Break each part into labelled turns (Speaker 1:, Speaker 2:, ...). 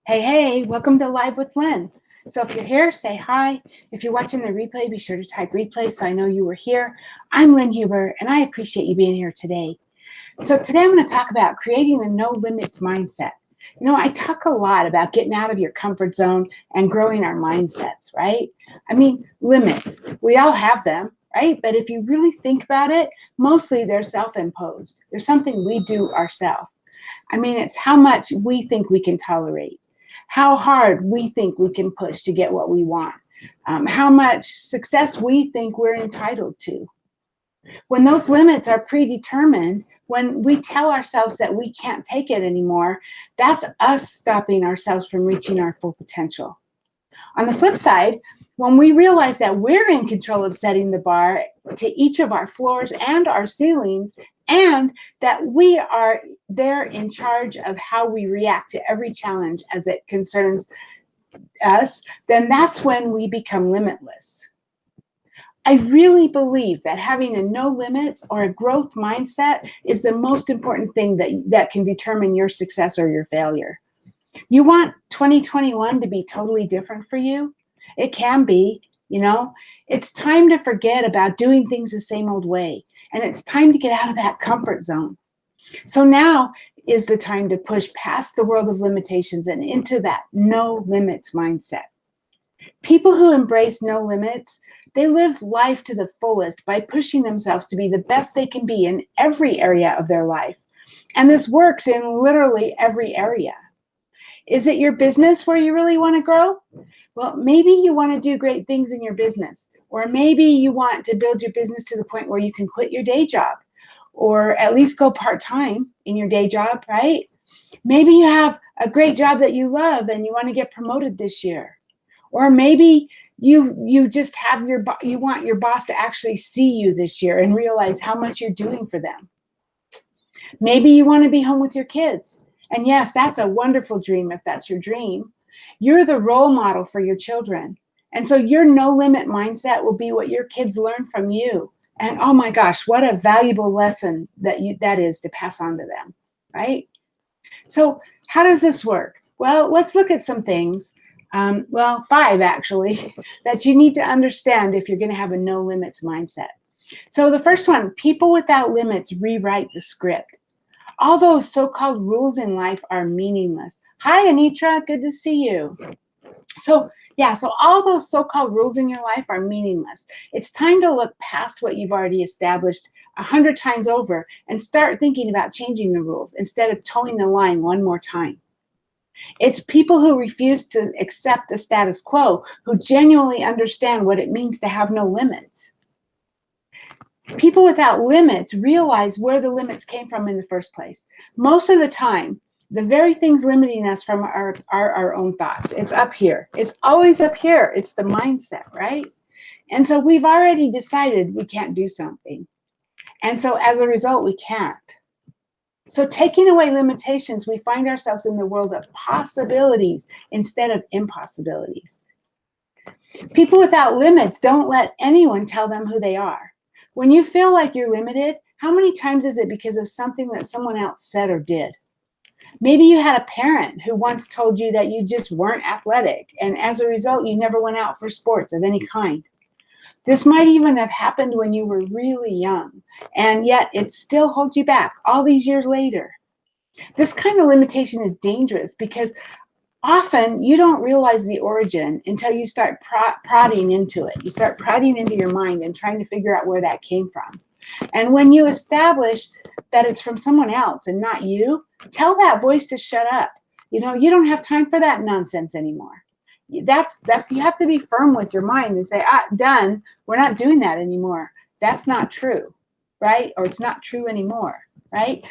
Speaker 1: Hey, welcome to Live with Lynn. So if you're here, say hi. If you're watching the replay, be sure to type replay so I know you were here. I'm Lynn Huber, and I appreciate you being here today. So today I'm going to talk about creating a no-limits mindset. You know, I talk a lot about getting out of your comfort zone and growing our mindsets, right? I mean, limits. We all have them, right? But if you really think about it, mostly they're self-imposed. They're something we do ourselves. I mean, it's how much we think we can tolerate, how hard we think we can push to get what we want, how much success we think we're entitled to. When those limits are predetermined, when we tell ourselves that we can't take it anymore, that's us stopping ourselves from reaching our full potential. On the flip side, when we realize that we're in control of setting the bar to each of our floors and our ceilings, and that we are there in charge of how we react to every challenge as it concerns us, then that's when we become limitless. I really believe that having a no limits or a growth mindset is the most important thing that can determine your success or your failure. You want 2021 to be totally different for you? It can be, you know. It's time to forget about doing things the same old way. And it's time to get out of that comfort zone. So now is the time to push past the world of limitations and into that no limits mindset. People who embrace no limits, they live life to the fullest by pushing themselves to be the best they can be in every area of their life. And this works in literally every area. Is it your business where you really want to grow? Well, maybe you want to do great things in your business, or maybe you want to build your business to the point where you can quit your day job, or at least go part-time in your day job, right? Maybe you have a great job that you love and you want to get promoted this year. Or maybe you just have you want your boss to actually see you this year and realize how much you're doing for them. Maybe you want to be home with your kids. And yes, that's a wonderful dream if that's your dream. You're the role model for your children. And so your no limit mindset will be what your kids learn from you. And oh my gosh, what a valuable lesson that is to pass on to them, right? So how does this work? Well, let's look at some things. 5 actually, that you need to understand if you're going to have a no limits mindset. So the first one, people without limits rewrite the script. All those so-called rules in life are meaningless. Hi, Anitra, good to see you. So all those so-called rules in your life are meaningless. It's time to look past what you've already established 100 times over and start thinking about changing the rules instead of towing the line one more time. It's people who refuse to accept the status quo who genuinely understand what it means to have no limits. People without limits realize where the limits came from in the first place. Most of the time, the very things limiting us from are our own thoughts. It's up here. It's always up here. It's the mindset, right? And so we've already decided we can't do something. And so as a result, we can't. So taking away limitations, we find ourselves in the world of possibilities instead of impossibilities. People without limits don't let anyone tell them who they are. When you feel like you're limited, how many times is it because of something that someone else said or did? Maybe you had a parent who once told you that you just weren't athletic, and as a result, you never went out for sports of any kind. This might even have happened when you were really young, and yet it still holds you back all these years later. This kind of limitation is dangerous because often you don't realize the origin until you start prodding into it. You start prodding into your mind and trying to figure out where that came from. And when you establish that it's from someone else and not you, tell that voice to shut up. You know, you don't have time for that nonsense anymore. That's you have to be firm with your mind and say, done. We're not doing that anymore. That's not true, right? Or it's not true anymore, right?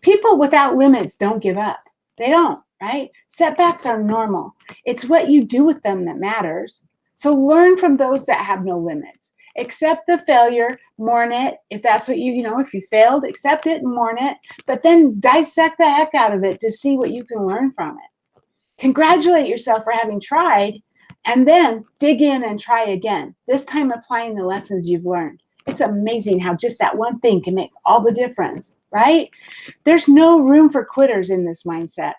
Speaker 1: People without limits don't give up. They don't, right? Setbacks are normal. It's what you do with them that matters. So learn from those that have no limits. Accept the failure, mourn it. If that's what if you failed, accept it and mourn it. But then dissect the heck out of it to see what you can learn from it. Congratulate yourself for having tried, and then dig in and try again, this time applying the lessons you've learned. It's amazing how just that one thing can make all the difference, right? There's no room for quitters in this mindset.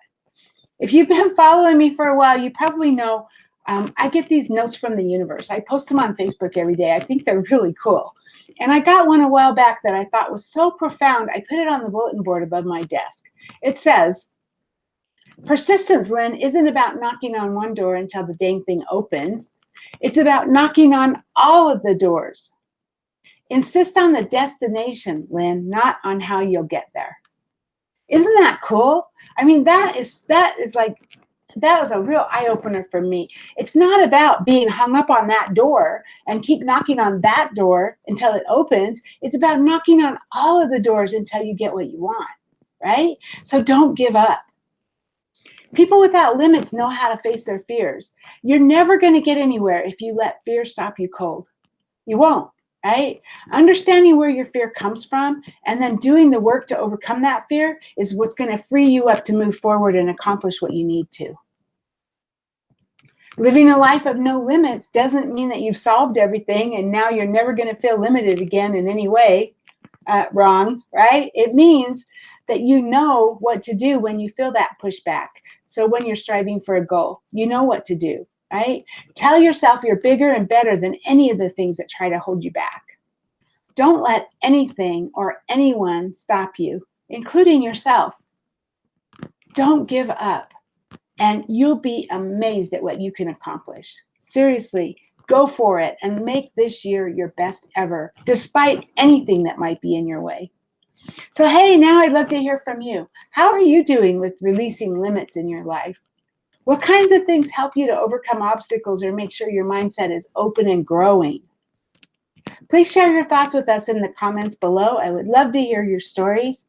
Speaker 1: If you've been following me for a while, you probably know I get these notes from the universe. I post them on Facebook every day. I think they're really cool. And I got one a while back that I thought was so profound, I put it on the bulletin board above my desk. It says, persistence, Lynn, isn't about knocking on one door until the dang thing opens. It's about knocking on all of the doors. Insist on the destination, Lynn, not on how you'll get there. Isn't that cool? I mean, that was a real eye-opener for me. It's not about being hung up on that door and keep knocking on that door until it opens. It's about knocking on all of the doors until you get what you want, right? So don't give up. People without limits know how to face their fears. You're never going to get anywhere if you let fear stop you cold. You won't, right? Understanding where your fear comes from and then doing the work to overcome that fear is what's going to free you up to move forward and accomplish what you need to. Living a life of no limits doesn't mean that you've solved everything and now you're never going to feel limited again in any way. Wrong, right? It means that you know what to do when you feel that pushback. So when you're striving for a goal, you know what to do, right? Tell yourself you're bigger and better than any of the things that try to hold you back. Don't let anything or anyone stop you, including yourself. Don't give up, and you'll be amazed at what you can accomplish. Seriously, go for it and make this year your best ever, despite anything that might be in your way. So, hey, now I'd love to hear from you. How are you doing with releasing limits in your life? What kinds of things help you to overcome obstacles or make sure your mindset is open and growing? Please share your thoughts with us in the comments below. I would love to hear your stories.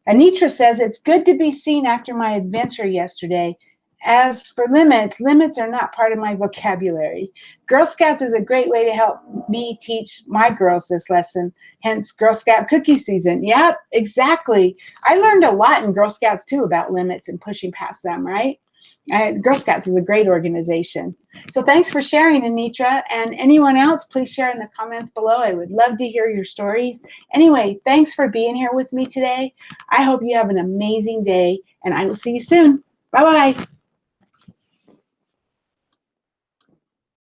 Speaker 1: Anitra says, it's good to be seen after my adventure yesterday. As for limits, limits are not part of my vocabulary. Girl Scouts is a great way to help me teach my girls this lesson, hence Girl Scout cookie season. Yep, exactly. I learned a lot in Girl Scouts too about limits and pushing past them, right? Girl Scouts is a great organization. So thanks for sharing, Anitra. And anyone else, please share in the comments below. I would love to hear your stories. Anyway, thanks for being here with me today. I hope you have an amazing day, and I will see you soon. Bye-bye.